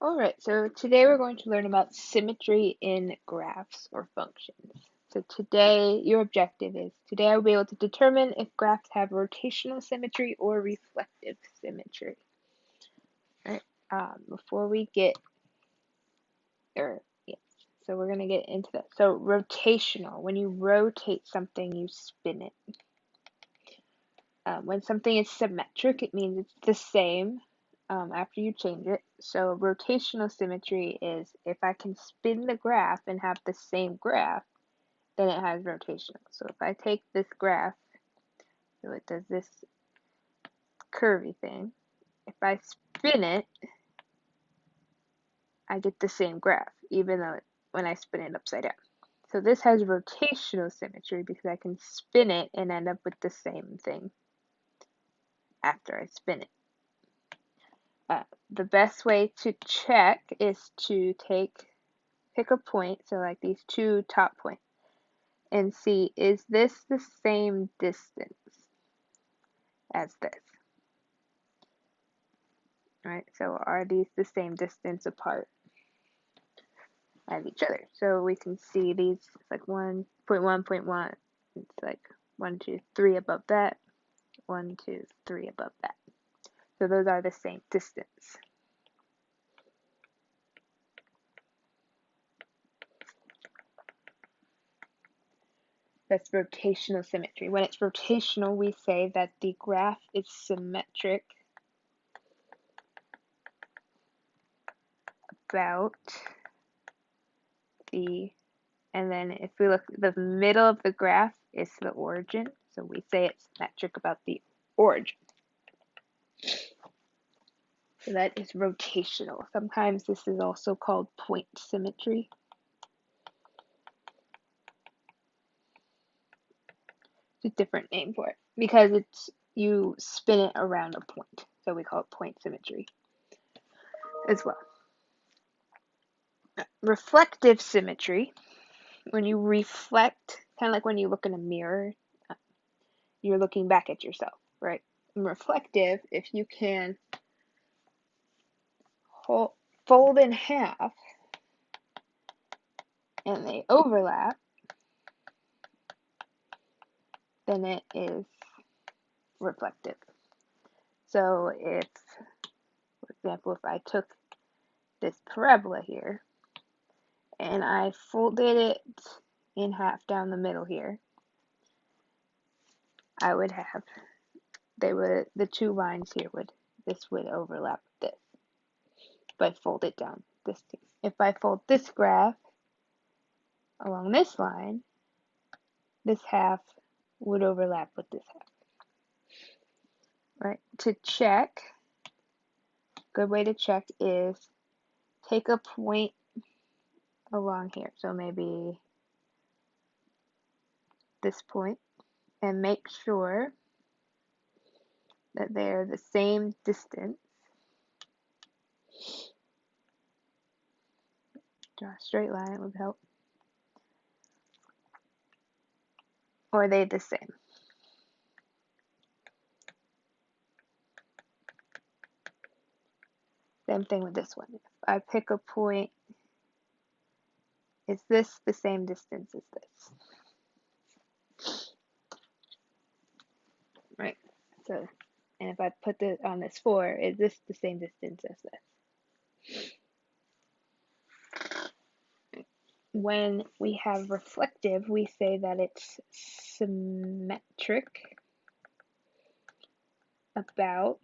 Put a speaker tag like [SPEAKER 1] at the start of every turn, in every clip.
[SPEAKER 1] Alright, so today we're going to learn about symmetry in graphs or functions. So today, your objective is, today I will be able to determine if graphs have rotational symmetry or reflective symmetry. Alright, before we get, so we're going to get into that. So rotational, when you rotate something, you spin it. When something is symmetric, it means it's the same after you change it. So rotational symmetry is if I can spin the graph and have the same graph, then it has rotational. So if I take this graph, so it does this curvy thing, if I spin it, I get the same graph, even though when I spin it upside down. So this has rotational symmetry because I can spin it and end up with the same thing after I spin it. The best way to check is to pick a point, so like these two top points, and see, is this the same distance as this? Right, so are these the same distance apart as each other? So we can see these like 1.1, 1.1, it's like 1, 2, 3 above that, 1, 2, 3 above that. So those are the same distance. That's rotational symmetry. When it's rotational, we say that the graph is symmetric about and then if we look, the middle of the graph is the origin, so we say it's symmetric about the origin. So that is rotational. Sometimes this is also called point symmetry. It's a different name for it because you spin it around a point, so we call it point symmetry as well. Reflective symmetry, when you reflect, kind of like when you look in a mirror, you're looking back at yourself, right? And reflective, if you can fold in half and they overlap, then it is reflective. So if, for example, if I took this parabola here and I folded it in half down the middle here, I would have, the two lines here this would overlap with this. If I fold it down this thing. If I fold this graph along this line, this half would overlap with this half. Right? To check, good way to check is take a point along here. So maybe this point, and make sure that they're the same distance. Draw a straight line, it would help. Or are they the same? Same thing with this one. If I pick a point, is this the same distance as this? Right? So, and if I put this on this 4, is this the same distance as this? When we have reflective, we say that it's symmetric about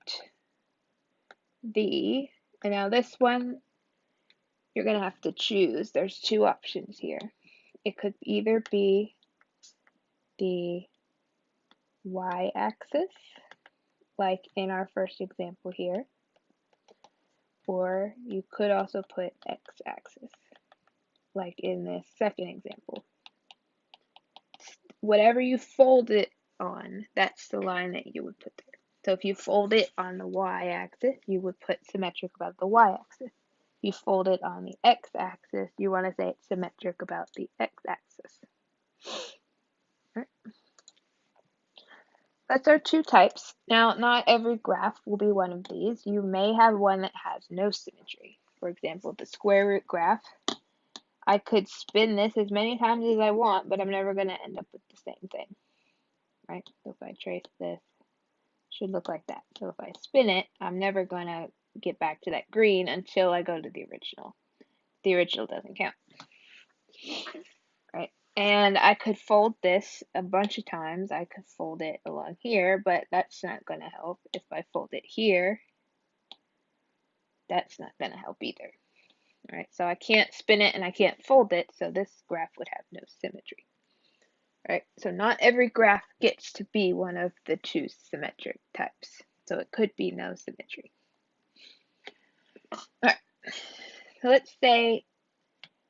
[SPEAKER 1] and now this one, you're going to have to choose. There's two options here. It could either be the y-axis, like in our first example here, or you could also put x-axis, like in this second example. Whatever you fold it on, that's the line that you would put there. So if you fold it on the y-axis, you would put symmetric about the y-axis. If you fold it on the x-axis, you want to say it's symmetric about the x-axis. Right. That's our two types. Now, not every graph will be one of these. You may have one that has no symmetry. for example, the square root graph, I could spin this as many times as I want, but I'm never going to end up with the same thing, right? So if I trace this, it should look like that. So if I spin it, I'm never going to get back to that green until I go to the original. The original doesn't count, right? And I could fold this a bunch of times. I could fold it along here, but that's not going to help. If I fold it here, that's not going to help either. All right, so I can't spin it and I can't fold it, so this graph would have no symmetry. All right, so not every graph gets to be one of the two symmetric types, so it could be no symmetry. All right, so let's say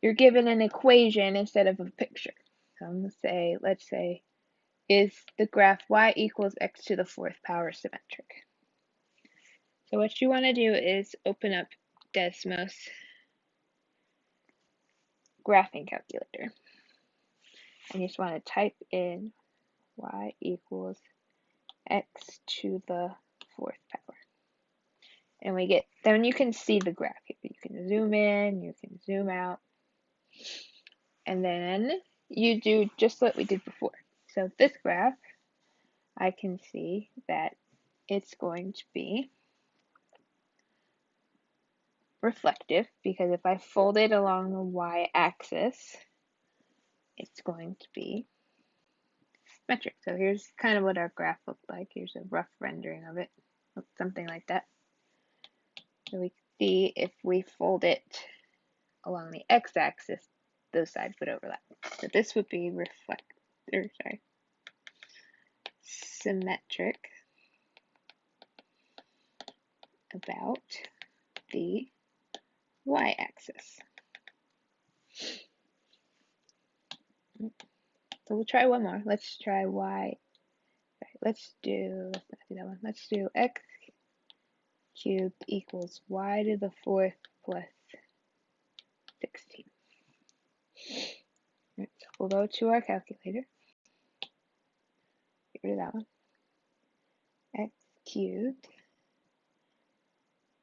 [SPEAKER 1] you're given an equation instead of a picture. So I'm going to say, let's say, is the graph y equals x to the fourth power symmetric? So what you want to do is open up Desmos graphing calculator. And you just want to type in y equals x to the fourth power. And we get, then you can see the graph here. You can zoom in, you can zoom out. And then you do just what we did before. So this graph, I can see that it's going to be reflective, because if I fold it along the y-axis, it's going to be symmetric. So here's kind of what our graph looked like. Here's a rough rendering of it, something like that. So we can see if we fold it along the x-axis, those sides would overlap. So this would be symmetric about the y-axis. So we'll try one more. Let's try y. Let's not do that one. Let's do x cubed equals y to the fourth plus 16. Right, so we'll go to our calculator. Get rid of that one. X cubed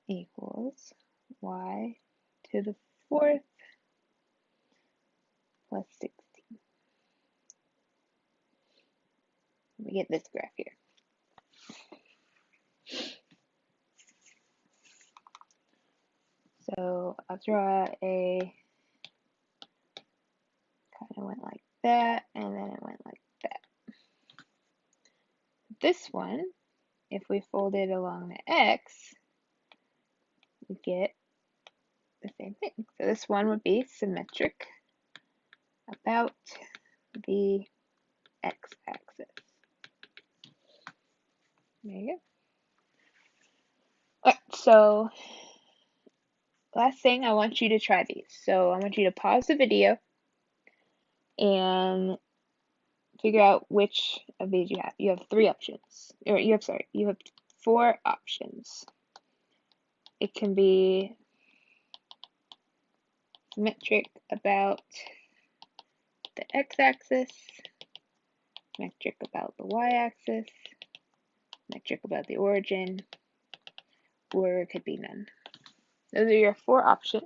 [SPEAKER 1] equals y to the fourth plus 16. We get this graph here. So I'll draw a, kind of went like that, and then it went like that. This one, if we fold it along the x, we get the same thing. So this one would be symmetric about the x-axis. There you go. Alright, so last thing, I want you to try these. So I want you to pause the video and figure out which of these you have. You have three options. Or you have four options. It can be symmetric about the x-axis, symmetric about the y-axis, symmetric about the origin, or it could be none. Those are your four options.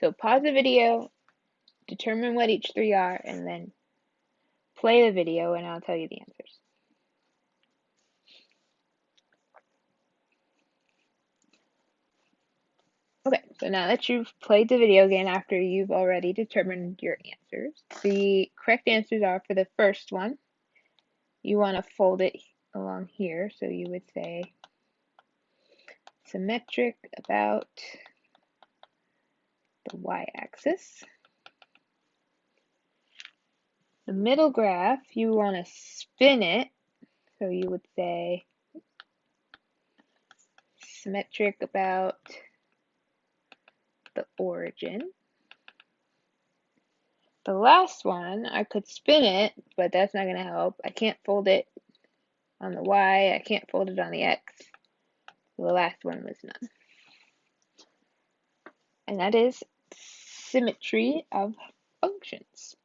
[SPEAKER 1] So pause the video, determine what each three are, and then play the video and I'll tell you the answers. Okay, so now that you've played the video again after you've already determined your answers, the correct answers are, for the first one, you want to fold it along here, so you would say symmetric about the y-axis. The middle graph, you want to spin it, so you would say symmetric about the origin. The last one, I could spin it, but that's not going to help. I can't fold it on the y, I can't fold it on the x. So the last one was none. And that is symmetry of functions.